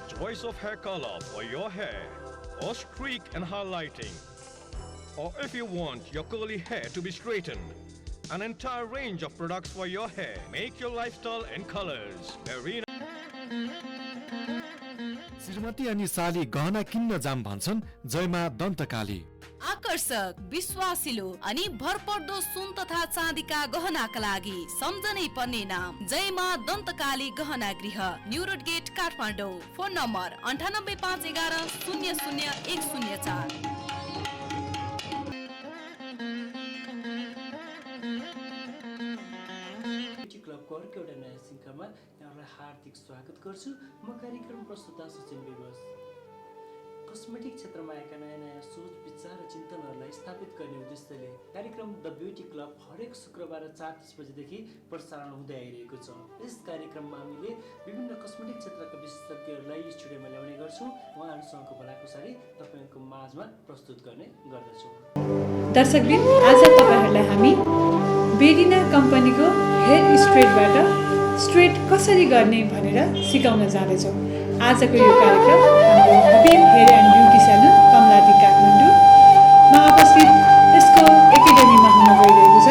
choice of hair color for your hair, or streak and highlighting, or if you want your curly hair to be straightened, an entire range of products for your hair. Make your lifestyle in colors. Arena. श्रीमती अनि साली गहना किन्न जाम भन्छन् जयमा दन्तकाली। आकर्षक, विश्वासिलो अनि भरपर्दो सुन तथा चाँदीका गहनाका लागि सम्झनै पर्ने नाम जयमा Dantakali Gahana Griha, New Road Gate, Kathmandu. Phone number 9851100104। क्लबको अर्को एउटा नयाँ श्रृङ्खलामा यहाँहरूलाई हार्दिक स्वागत गर्छु। म कार्यक्रम प्रस्तुता सचिन विवश। कस्मेटिक क्षेत्रमा आएका नयाँ नयाँ सोच, विचार र चिन्तनहरूलाई स्थापित गर्ने उद्देश्यले कार्यक्रम द ब्युटी क्लब हरेक शुक्रबार 4:30 बजेदेखि प्रसारण हुँदै आइरहेको छ। यस कार्यक्रममा हामीले विभिन्न कस्मेटिक क्षेत्रका विशेषज्ञहरूलाई स्टुडियोमा ल्याउने गर्छौँ। उहाँहरूसँगको भलाकुसारी तपाईँको माझमा प्रस्तुत गर्ने गर्दछौँ। दर्शकवृन्द, आज तपाईँहरूलाई हामी बेरिना कम्पनीको हेयर स्ट्रेटबाट स्ट्रेट कसरी गर्ने भनेर सिकाउन जाँदैछौँ। आजको यो कार्यक्रम हाम्रो Habib hair and beauty salon Kamaladi काठमाडौँमा अवस्थित यसको एकाडेमीमा हुन गइरहेको छ।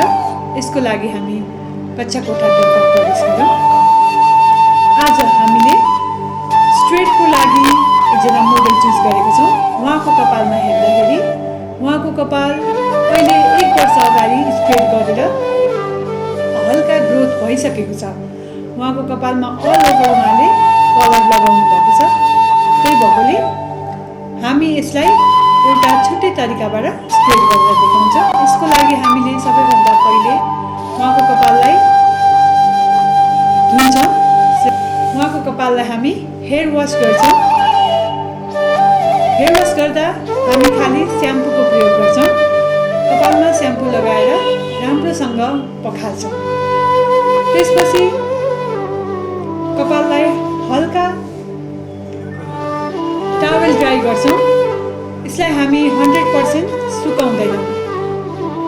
यसको लागि हामी कक्षा कोठा 2 मा प्रवेश गऱ्यौँ। आज हामीले स्ट्रेटको लागि एकजना मोडल चुज गरेको छौँ। उहाँको कपालमा हेर्दाखेरि उहाँको कपाल पहिले 1 वर्ष अगाडि स्ट्रेट गरेर हल्का ग्रोथ भइसकेको छ। उहाँको कपालमा अल ओभर उहाँले कलर लगाउनु भएको छ। त्यही भएकोले हामी यसलाई एउटा छुट्टै तरिकाबाट स्ट्रेट गरेर देखाउँछ। यसको लागि हामीले सबैभन्दा पहिले उहाँको कपाललाई धुन्छौँ। उहाँको कपाललाई हामी हेयर वास गर्छौँ। हेयर वास गर्दा हामी खालि स्याम्पूको प्रयोग गर्छौँ। कपालमा स्याम्पू लगाएर राम्रोसँग पखाल्छौँ। त्यसपछि कपाललाई हल्का टावेल ड्राई गर्छौँ। यसलाई हामी 100% सुकाउँदैनौँ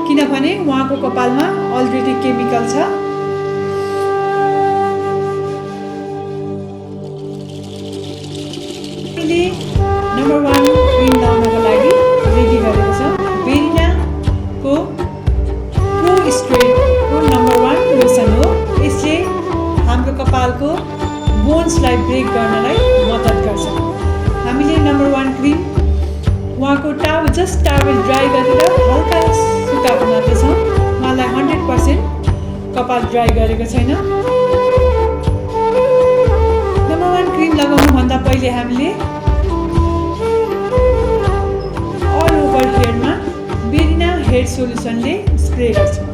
किनभने उहाँको कपालमा अलरेडी केमिकल छ। अहिले नम्बर 1 क्रिम लाउनको लागि रेडी गरेको छ। बेरिनाको प्रो स्ट्रेटको नम्बर 1 लोसन हो। यसले हाम्रो कपालको बोन्सलाई ब्रेक गर्नलाई मद्दत गर्छ। हामीले नम्बर 1 क्रिम उहाँको जस्ट टावेल ड्राई गरेर हल्का सुकाएको मात्रै छौँ। उहाँलाई 100% कपाल ड्राई गरेको छैन। नम्बर 1 क्रिम लगाउनुभन्दा पहिले हामीले अल ओभर हेयरमा बेरिना हेयर सोल्युसनले स्प्रे गर्छौँ।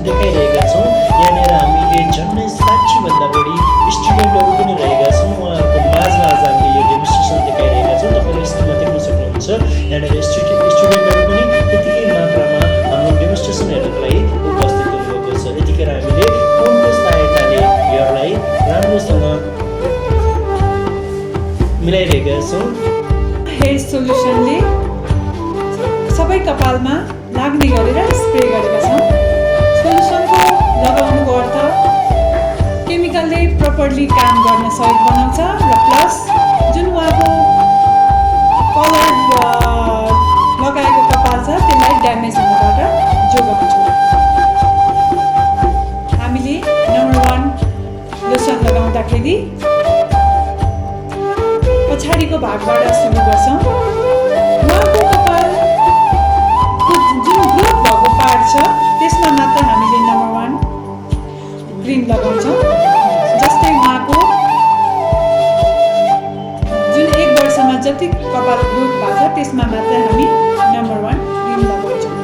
देखाइरहेका छौँ। यहाँनिर हामीले झन्डै 60भन्दा बढी स्टुडेन्टहरू पनि रहेका छौँ। उहाँहरूको माझमा आज हामीले यो डेमोन्स्ट्रेसन देखाइरहेका छौँ। तपाईँले स्क्रिनमा देख्न सक्नुहुन्छ। यहाँनिर स्टुडेन्टहरू पनि त्यतिकै मात्रामा हाम्रो डेमोन्स्ट्रेसन हेर्नको लागि उपस्थित हुनुभएको छ। यतिखेर हामीले फोनको सहायताले हेयरलाई राम्रोसँग मिलाइरहेका छौँ। हेयर सोल्युसनले सबै कपालमा लाग्ने गरेर स्प्रे गरेका छौँ। सोल्युसनको लगाउनुको अर्थ केमिकलले प्रपरली काम गर्न सहयोग बनाउँछ र प्लस जुन उहाँको कलर लगाएको कपाल छ त्यसलाई ड्यामेज हुनबाट जोगाउँछ। हामीले नम्बर 1 लोसन लगाउँदाखेरि पछाडिको भागबाट सुरु गर्छौँ। उहाँको कपालको जुन ग्रोथ भएको पार्ट छ त्यसमा मात्र हामीले नम्बर 1 क्रिम लगाउँछौँ। जस्तै उहाँको जुन 1 वर्षमा जति कपाल ग्रोथ भएको छ त्यसमा मात्र हामी नम्बर 1 क्रिम लगाउँछौँ।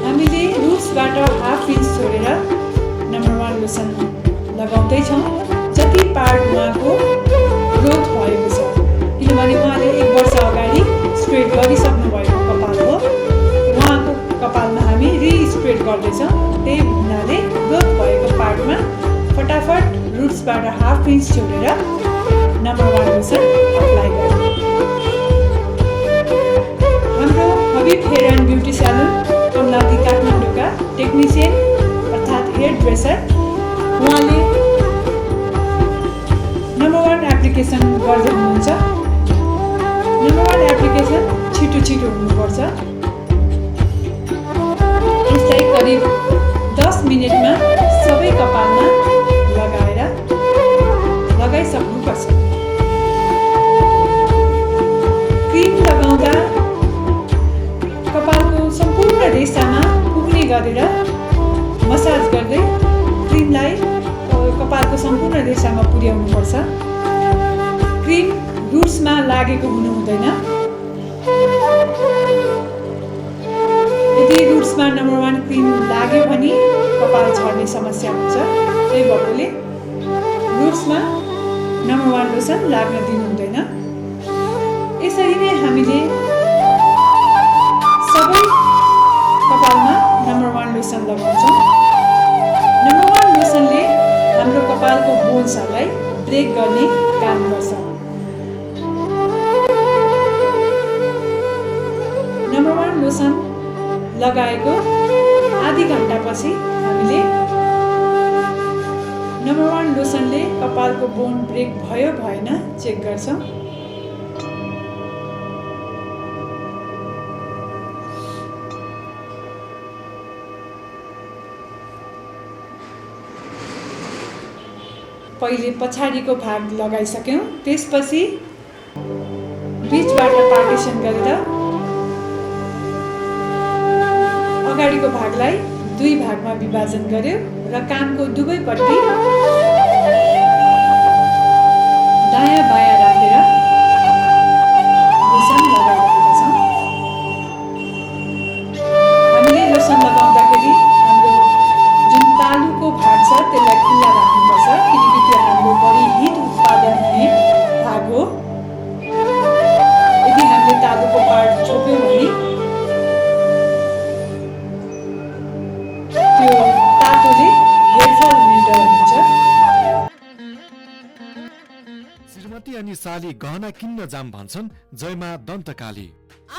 हामीले रुट्सबाट 1/2 इन्च छोडेर नम्बर 1 लोसन लगाउँदैछौँ। जति पार्ट उहाँको ग्रोथ भएको छ किनभने उहाँले 1 वर्ष अगाडि स्ट्रेट गरिसक्नु भएको कपाल हो। उहाँको कपालमा हामी रिस्प्रेड गर्दैछौँ। त्यही हुनाले ग्रोथ भएको पार्टमा फटाफट रुट्सबाट 1/2 इन्च छोडेर नम्बर 1 लोसन अप्लाई गर्नु। हाम्रो एप्लिकेसन छिटो हुनुपर्छ। यसलाई करिब 10 मिनेटमा सबै कपालमा लगाइसक्नुपर्छ। क्रिम लगाउँदा कपालको सम्पूर्ण रेसामा पुग्ने गरेर मसाज गर्दै क्रिमलाई कपालको सम्पूर्ण रेसामा पुर्याउनुपर्छ। क्रिम रुट्समा लागेको हुनु हुँदैन। यदि रुट्समा नम्बर 1 क्रिम लाग्यो भने कपाल झर्ने समस्या हुन्छ। त्यही भएकोले रुट्समा नम्बर 1 लोसन लाग्न दिनु हुँदैन। यसरी नै हामीले सबै कपालमा नम्बर 1 लोसन लगाउँछौँ। नम्बर 1 लोसनले हाम्रो कपालको बोन्सहरूलाई ब्रेक गर्ने काम गर्छ। नम्बर 1 लोसन लगाएको आधी घन्टापछि हामीले नम्बर 1 लोसनले कपालको बोन ब्रेक भयो भएन चेक गर्छौँ। पहिले पछाडिको भाग लगाइसक्यौँ। त्यसपछि बीचबाट पार्टिसन गरेर अगाडिको भागलाई 2 भागमा विभाजन गर्यो र कानको दुवैपट्टि दायाँ बायाँ राखेर लोसन लगाइरहेका छौँ। हामीले लोसन लगाउँदाखेरि हाम्रो जुन तालुको भाग छ त्यसलाई खुल्ला राख्नुपर्छ, किनकि त्यो हाम्रो बढी हिट उत्पादन हुने भाग हो। यदि हामीले तालुको पार्ट छोप्यौँ भने त्यो तातोले हेरफेर हुने डर हुन्छ। श्रीमती अनि साली गहना किन्न जाम भन्छन् जयमा दन्तकाली।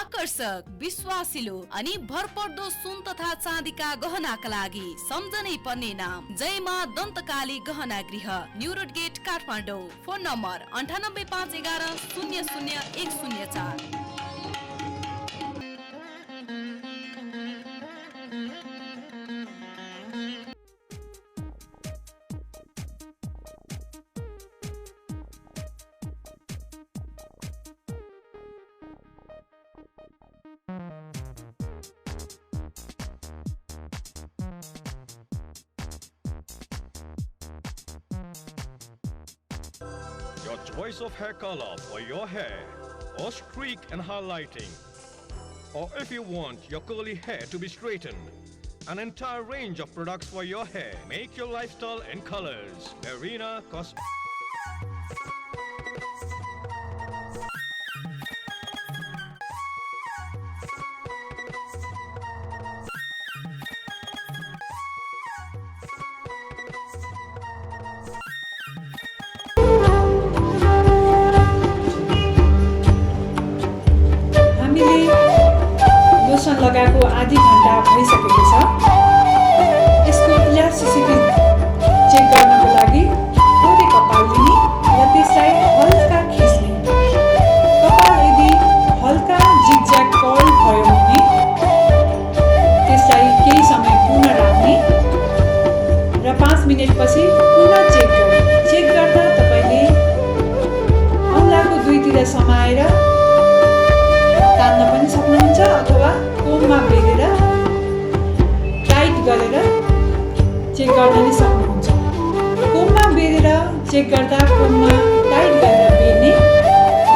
आकर्षक, विश्वासिलो अनि भरपर्दो सुन तथा चाँदीका गहनाका लागि सम्झनै पर्ने नाम जयमा Dantakali Gahana Griha, New Road Gate, Kathmandu. Phone number 9851100104। Your choice of hair color for your hair, or streak and highlighting, or if you want your curly hair to be straightened, an entire range of products for your hair. Make your lifestyle in colors. Arena Cosmetics. Lotion लगाएको आधी घन्टा भइसकेको छ। यसको elasticity check गर्नको लागि थोरै कपाल लिने र त्यसलाई हल्का खिच्ने। कपाल यदि हल्का जिगज्याग कर्ल भयो भने त्यसलाई केही समय पुनः राख्ने र 5 मिनेटपछि पुनः चेक गर्ने। चेक गर्दा तपाईँले औँलाको दुईतिर समाएर तान्न पनि सक्नुहुन्छ अथवा कोममा बेरेर टाइट गरेर चेक गर्न नि सक्नुहुन्छ। कोममा बेरेर चेक गर्दा कोममा टाइट गरेर बेर्ने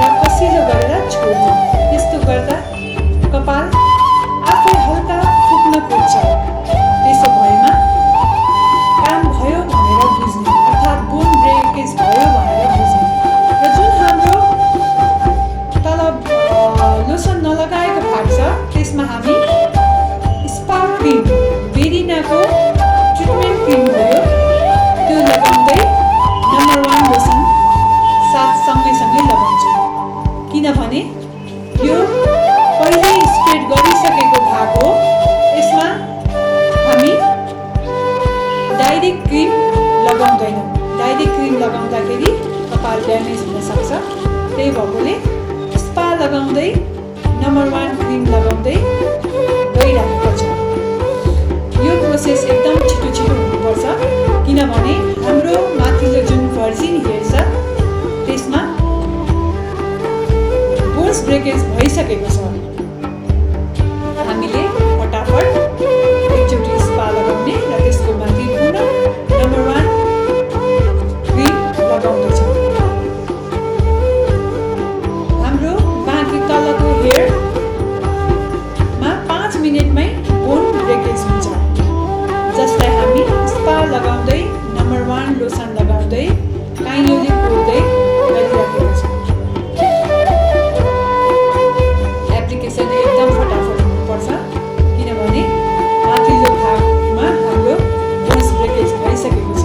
र कसिलो गरेर छोड्ने। त्यस्तो गर्दा कपाल आफै हल्का फुक्न पुग्छ। त्यसो भएमा काम भयो भनेर बुझ्ने, अर्थात् बोन ब्रेकेज भयो भनेर बुझ्ने। र जुन हाम्रो तल लोसन नलगाएको भाग छ त्यसमा हामी स्पा क्रिम, बेरिनाको ट्रिटमेन्ट क्रिम भयो त्यो लगाउँदै नम्बर 1 लोसन सँगै लगाउँछौँ। किनभने यो पहिल्यै स्ट्रेट गरिसकेको भाग हो। यसमा हामी डाइरेक्ट क्रिम लगाउँदैनौँ। डाइरेक्ट क्रिम लगाउँदाखेरि कपाल ड्यामेज हुन सक्छ। त्यही भएकोले स्पा लगाउँदै नम्बर 1 क्रिम लगाउँदै गइरहेको छ। यो प्रोसेस एकदम छिटो हुनुपर्छ किनभने हाम्रो माथिल्लो जुन भर्जिन हेयर छ त्यसमा बोन्स ब्रेकेज भइसकेको छ। हामीले फटाफट एकचोटि स्पा लगाउने र त्यसको माथि पुनः नम्बर 1 क्रिम लगाउँदछौँ। हाम्रो बाँकी तलको हेयरमा 5 मिनेटमै बोन ब्रेकेज हुन्छ, जसलाई हामी स्पा लगाउँदै नम्बर 1 लोसन लगाउँदै काइलोले कोर्दै गरिरहेको छौँ। एप्लिकेसन एकदम फटाफट हुनुपर्छ किनभने माथिल्लो भागमा हाम्रो बोन्स ब्रेकेज भइसकेको छ।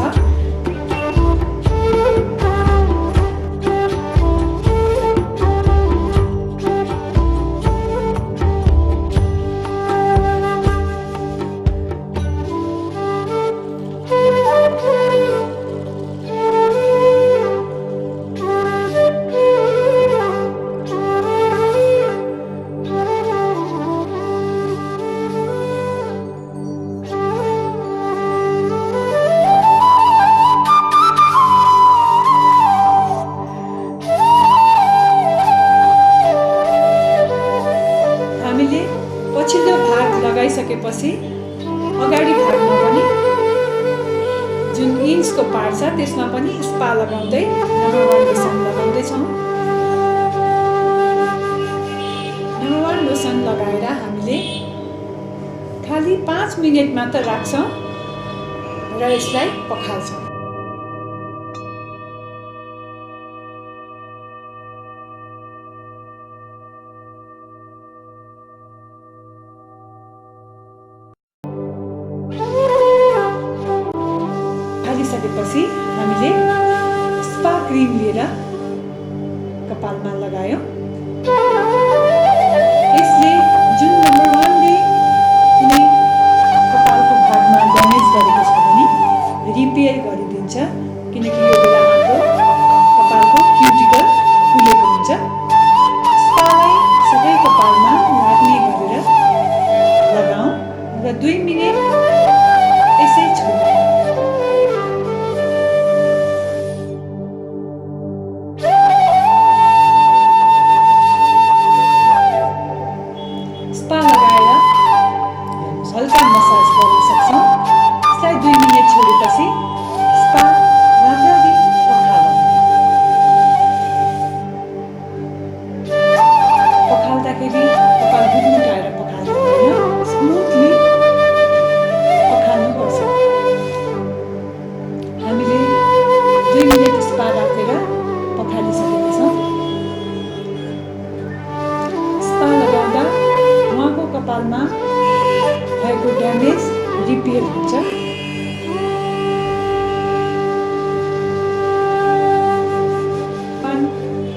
पछिल्लो भाग लगाइसकेपछि अगाडि भागमा पनि जुन इन्चको पार्ट छ त्यसमा पनि स्पा लगाउँदै नम्बर 1 लोसन लगाउँदैछौँ। नम्बर 1 लोसन लगाएर हामीले खालि 5 मिनेट मात्र राख्छौँ र यसलाई पखाल्छौँ। सकेपछि हामीले स्पा क्रिम लिएर कपालमा लगायौँ। यसले जुन नम्बर 1 ले कुनै कपालको भागमा ड्यामेज गरेको छ भने रिपेयर गरिदिन्छ किनकि यो बेला हाम्रो कपालको क्युटिकल खुलेको हुन्छ। स्पालाई सबै कपालमा लाग्ने गरेर लगाऊँ र 2 मिनेट यसै छोडौँ। हल्का मसाज गर्न सक्छौँ। यसलाई 2 मिनेट छोडेपछि स्पा राम्ररी पखालौँ। पखाल्दाखेरि कपाल गुटमुटाएर पखाल्नु हुँदैन, स्मुथली पखाल्नुपर्छ। हामीले 2 मिनेट स्पा राखेर पखालिसकेका छौँ। स्पा लगाउँदा उहाँको कपालमा भएको ड्यामेज रिपेयर हुन्छ।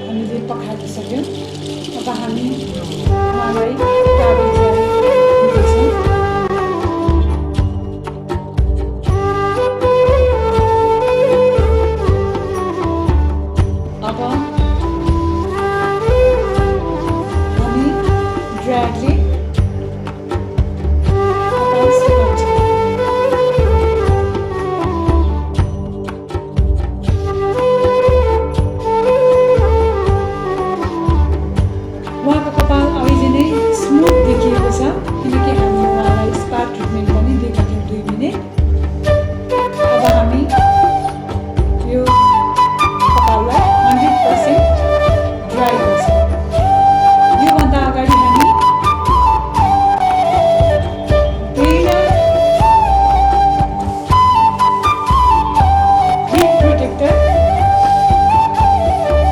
हामीले पखालिसक्यौँ। अब हामी उहाँलाई टावेल दिँदैछौँ। अब हामी ड्र्यागले उहाँको कपाल अहिले नै स्मुथ देखिएको छ किनकि हामीले उहाँलाई स्पा ट्रिटमेन्ट पनि दिएका थियौँ 2 मिनेट। अब हामी यो कपाललाई 100% ड्राई गर्छौँ। योभन्दा अगाडि हामी हिट प्रोटेक्टर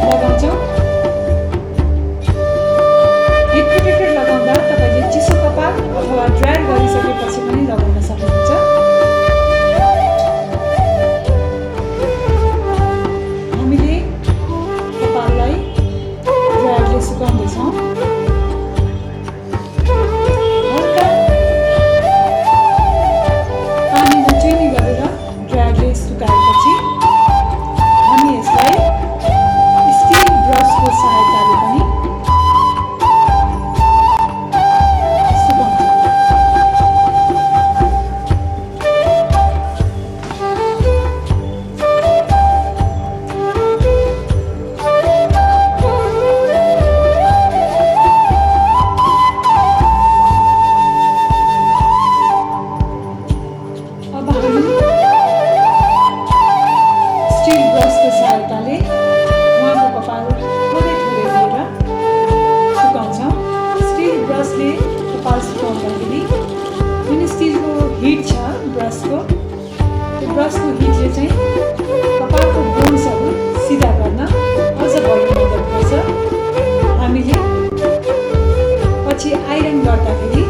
लगाउँछौँ। हिट प्रोटेक्टर लगाउँदा तपाईँले चिसो कपाल अथवा ड्राई गरिसकेपछि पनि लगाउन सक्नुहुन्छ। हामीले कपाललाई ड्रायरले सुकाउँदैछौँ। हल्का पानीमा चुइनी गरेर ड्रायरले सुकाएपछि हामी यसलाई स्टिल ब्रसको सहायताले पनि त्यसपछि आइरन गर्दाखेरि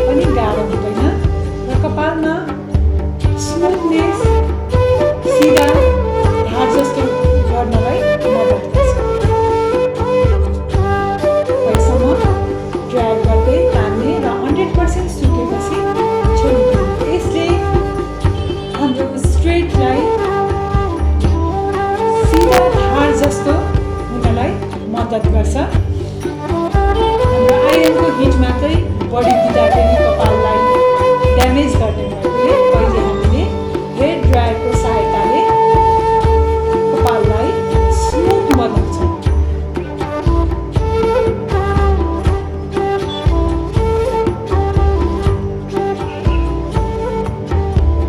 पनि गाह्रो हुँदैन र कपालमा स्मुथनेस सिधा धार जस्तो गर्नलाई मद्दत गर्छ। पैसामा ड्राई गर्दै तान्ने र 100% सुकेपछि छोडिदिने। यसले हाम्रो स्ट्रेटलाई सिधा धार जस्तो हुनलाई मद्दत गर्छ। हाम्रो आइरनको हिट मात्रै बढी दिँदाखेरि कपाललाई ड्यामेज गर्ने भएकोले पहिले हामीले हेयर ड्रायरको सहायताले कपाललाई स्मुथ बनाउँछ।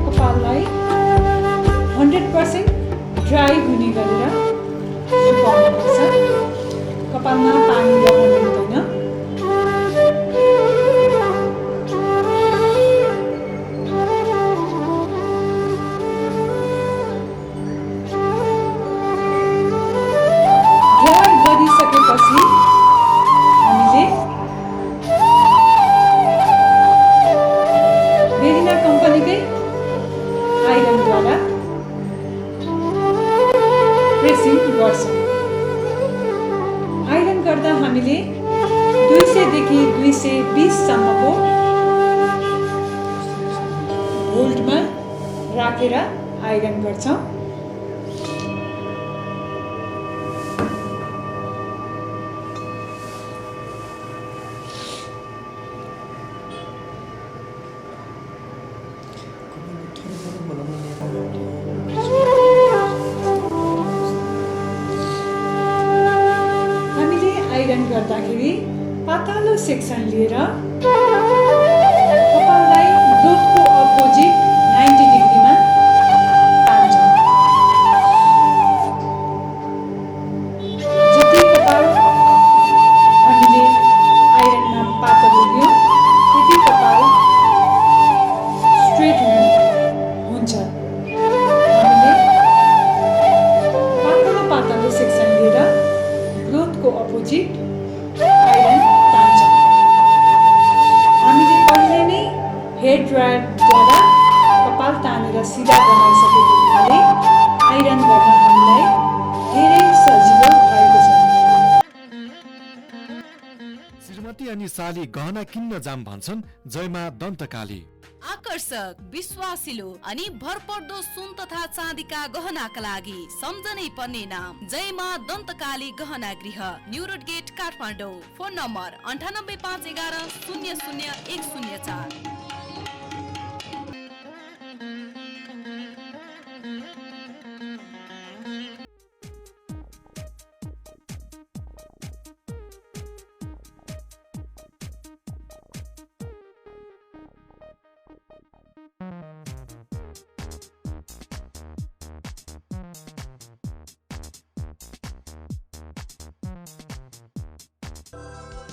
कपाललाई 100% ड्राई हुने गरेर सुकाउनुपर्छ। कपालमा पानी लगाउनु हुँदैन। ड्राई गरिसकेपछि हामीले बेरिना कम्पनीकै आइरनद्वारा प्रेसिङ गर्छौँ। आइरन गर्दा हामीले 200 देखि 220 सम्मको भोल्टमा राखेर आइरन गर्छौँ। आइरन गर्दाखेरि पातलो सेक्सन लिएर कपाललाई ग्रोथको अपोजिट 90 डिग्रीमा तान्छौँ। जति कपाल हामीले आइरनमा पातलो लियौँ त्यति कपाल स्ट्रेट हुन्छ। हामीले पातलो सेक्सन लिएर ग्रोथको अपोजिट आइरन तान्छौँ। हामीले पहिले नै हेयर ड्रायरद्वारा कपाल तानेर सिधा बनाइसकेको हुनाले आइरन गर्न हामीलाई धेरै सजिलो भएको छ। श्रीमती अनि साली गहना किन्न जाम भन्छन् जयमा दन्तकाली। आकर्षक, विश्वासिलो अनि भरपर्दो सुन तथा चाँदीका गहनाका लागि सम्झनै पर्ने नाम जयमा Dantakali Gahana Griha, New Road Gate, Kathmandu. Phone number 9851100104।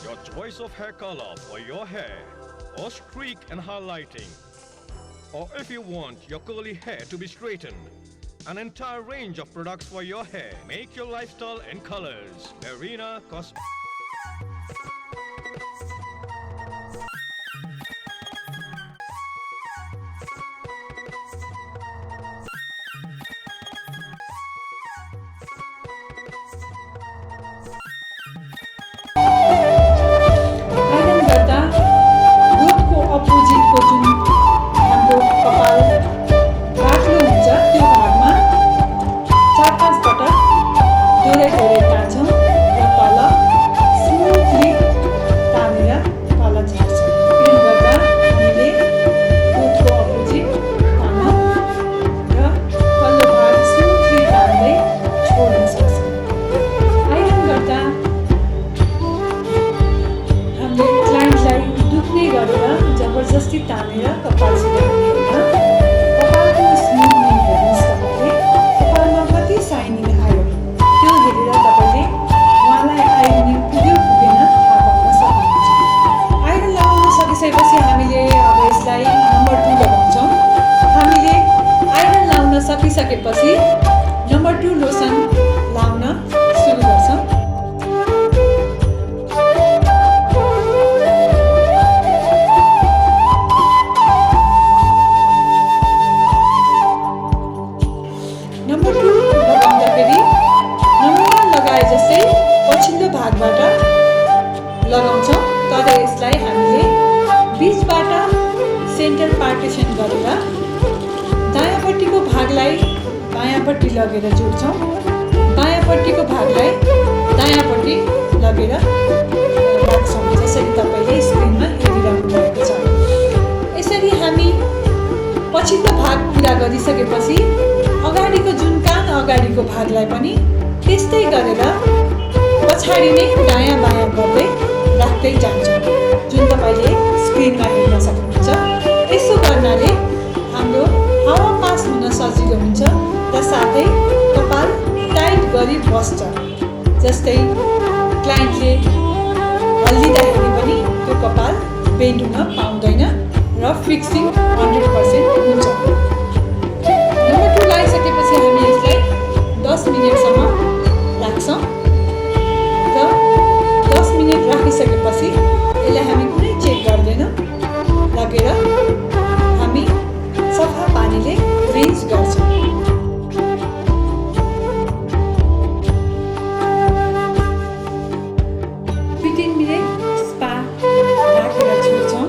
Your choice of hair color for your hair, or streak and highlighting, or if you want your curly hair to be straightened, an entire range of products for your hair. Make your lifestyle in colors. Arena Cosmetics. जबरजस्ती तानेर कपाल सिधाउने होइन। कपालको स्मुथनिङ हेर्नुहोस् तपाईँले कपालमा कति shining आयो त्यो हेरेर तपाईँले उहाँलाई आइरनिङ पुग्यो पुगेन थाहा पाउन सक्नुहुन्छ। आइरन लगाउन सकिसकेपछि हामीले अब यसलाई नम्बर 2 लगाउँछौँ। हामीले आइरन लाउन सकिसकेपछि नम्बर 2 लोसन लाउन सुरु गर्छौँ। भागबाट लगाउँछौँ, तर यसलाई हामीले बिचबाट सेन्टर पार्टिसन गरेर दायाँपट्टिको भागलाई बायाँपट्टि लगेर जोड्छौँ, बायाँपट्टिको भागलाई दायाँपट्टि लगेर राख्छौँ, जसरी तपाईँले स्क्रिनमा हेरिरहनु भएको छ। यसरी हामी पछिल्लो भाग पुरा गरिसकेपछि अगाडिको जुन कान अगाडिको भागलाई पनि त्यस्तै गरेर पछाडि नै दायाँ बायाँ गर्दै राख्दै जान्छौँ, जुन तपाईँले स्क्रिनमा हेर्न सक्नुहुन्छ। यसो गर्नाले हाम्रो हावा पास हुन सजिलो हुन्छ र साथै कपाल टाइट गरी बस्छ। जस्तै क्लाइन्टले हल्लिँदाखेरि पनि त्यो कपाल बेन्ड हुन पाउँदैन र फिक्सिङ 100% हुन्छ। नम्बर 2 लगाइसकेपछि हामी यसलाई 10 मिनटसम्म राख्छौँ र 10 मिनट राखिसकेपछि यसलाई हामी कुनै चेक गर्दैनौँ, लगेर हामी सफा पानीले रिन्स गर्छौँ। 15 मिनट स्पा राखेर छोड्छौँ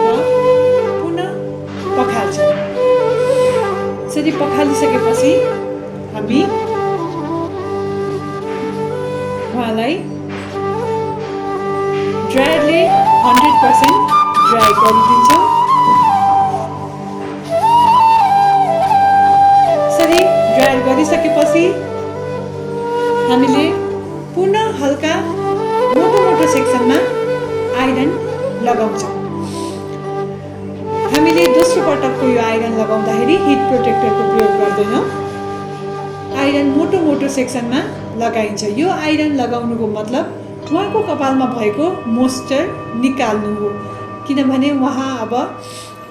र पुनः पखाल्छौँ। यसरी पखालिसकेपछि हामी उहाँलाई ड्रायरले 100% ड्राई गरिदिन्छौँ। यसरी ड्रायर गरिसकेपछि हामीले पुनः हल्का मोटो सेक्सनमा आइरन लगाउँछौँ। हामीले दोस्रो पटकको यो आइरन लगाउँदाखेरि हिट प्रोटेक्टरको प्रयोग गर्दैनौँ, आइरन मोटो सेक्सनमा लगाइन्छ। यो आइरन लगाउनुको मतलब उहाँको कपालमा भएको मोइस्चर निकाल्नु हो, किनभने उहाँ अब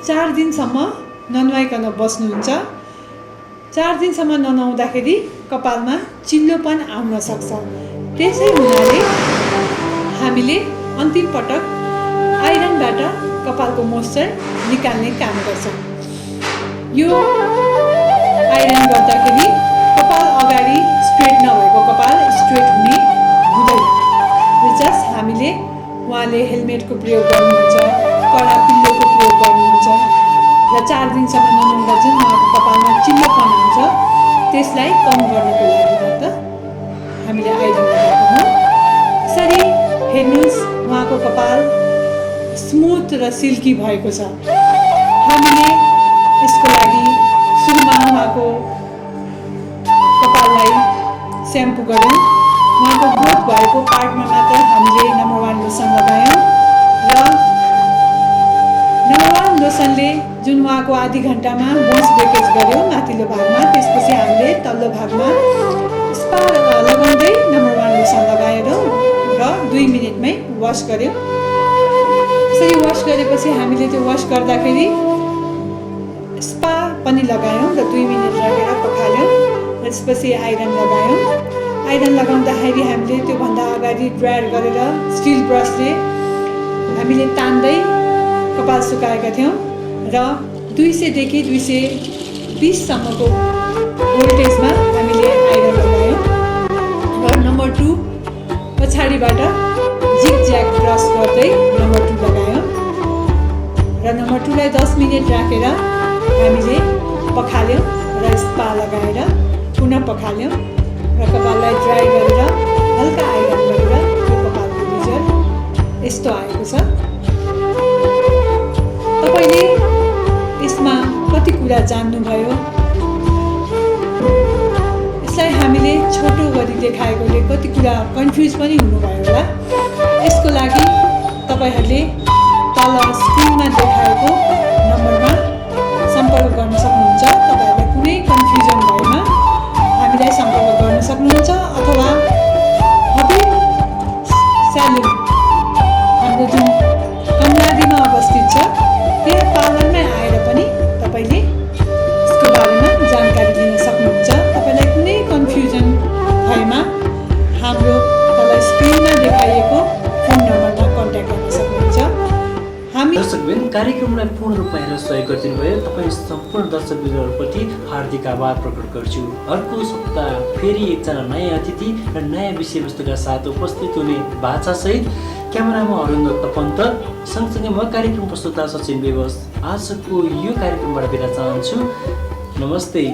4 दिनसम्म ननुहाइकन बस्नुहुन्छ। 4 दिनसम्म ननुहाउँदाखेरि कपालमा चिल्लोपन आउन सक्छ। त्यसै हुनाले हामीले अन्तिम पटक आइरनबाट कपालको मोइस्चर निकाल्ने काम गर्छौँ। यो आइरन गर्दाखेरि कपाल अगाडि स्ट्रेट नभएको कपाल स्ट्रेट हुने हुँदैन। जस्ट हामीले उहाँले हेलमेटको प्रयोग गर्नुहुन्छ, कडा पिल्लोको प्रयोग गर्नुहुन्छ र 4 दिनसम्म ननुहाउँदा जुन उहाँको कपालमा चिल्लोपन आउँछ त्यसलाई कम गर्नको लागि मात्र हामीले आइरन लगाएको हौँ। यसरी हेर्नुहोस्, उहाँको कपाल स्मुथ र सिल्की भएको छ। हामीले यसको लागि सुरुमा उहाँको कपाललाई स्याम्पू गऱ्यौँ, उहाँको ग्रोथ भएको पार्टमा मात्र हामीले नम्बर 1 लोसन लगायौँ र नम्बर 1 लोसनले जुन उहाँको आधी घन्टामा बोन्स ब्रेकेज गऱ्यौँ माथिल्लो भागमा, त्यसपछि हामीले तल्लो भागमा स्पा लगाउँदै नम्बर 1 लोसन लगाएर र 2 मिनटमै वास गऱ्यौँ। यसरी वास गरेपछि हामीले त्यो वास गर्दाखेरि स्पा पनि लगायौँ र 2 मिनट राखेर पखाल्यौँ। त्यसपछि आइरन लगायौँ। आइरन लगाउँदाखेरि हामीले त्योभन्दा अगाडि ड्रायर गरेर स्टिल ब्रसले हामीले तान्दै कपाल सुकाएका थियौँ र 200 देखि 220सम्मको भोल्टेजमा हामीले आइरन लगायौँ र नम्बर 2 पछाडिबाट जिगज्याग ब्रस गर्दै नम्बर 2 लगायौँ र नम्बर 2 लाई 10 मिनट राखेर हामीले पखाल्यौँ र स्पा लगाएर पुनः पखाल्यौँ र कपाललाई ड्राई गरेर हल्का आइरन गरेर त्यो कपालको रिजल्ट यस्तो आएको छ। तपाईँले यसमा कति कुरा जान्नुभयो? यसलाई हामीले छोटो गरी देखाएकोले कति कुरा कन्फ्युज पनि हुनुभयो होला। यसको लागि तपाईँहरूले तल स्क्रिनमा देखाएको नम्बरमा सम्पर्क गर्न सक्नुहुन्छ। तपाईँहरूलाई कुनै कन्फ्युजन भएमा हामीलाई सम्पर्क गर्न सक्नुहुन्छ अथवा हबी स्यालुन हाम्रो जुन कमलादीमा अवस्थित छ त्यहाँ पार्लरमै आएर पनि तपाईँले यसको बारेमा जानकारी लिन सक्नुहुन्छ। तपाईँलाई कुनै कन्फ्युजन भएमा हाम्रो तल स्क्रिनमा देखाइएको फोन नम्बरमा कन्ट्याक्ट गर्न सक्नुहुन्छ। हामी दर्शकबिन कार्यक्रमलाई पूर्ण रूपमा हेरेर सहयोग गरिदिनु भयो तपाईँ सम्पूर्ण दर्शकबिनहरूप्रति हार्दिक आभार प्रकट गर्छु। अर्को सप्ताह फेरि एकजना नयाँ अतिथि र नयाँ विषयवस्तुका साथ उपस्थित हुने बाचासहित क्यामेरामा अरुण दत्त पन्त सँगसँगै म कार्यक्रम प्रस्तुता सचिन बेबस आजको यो कार्यक्रमबाट बिदा चाहन्छु। नमस्ते।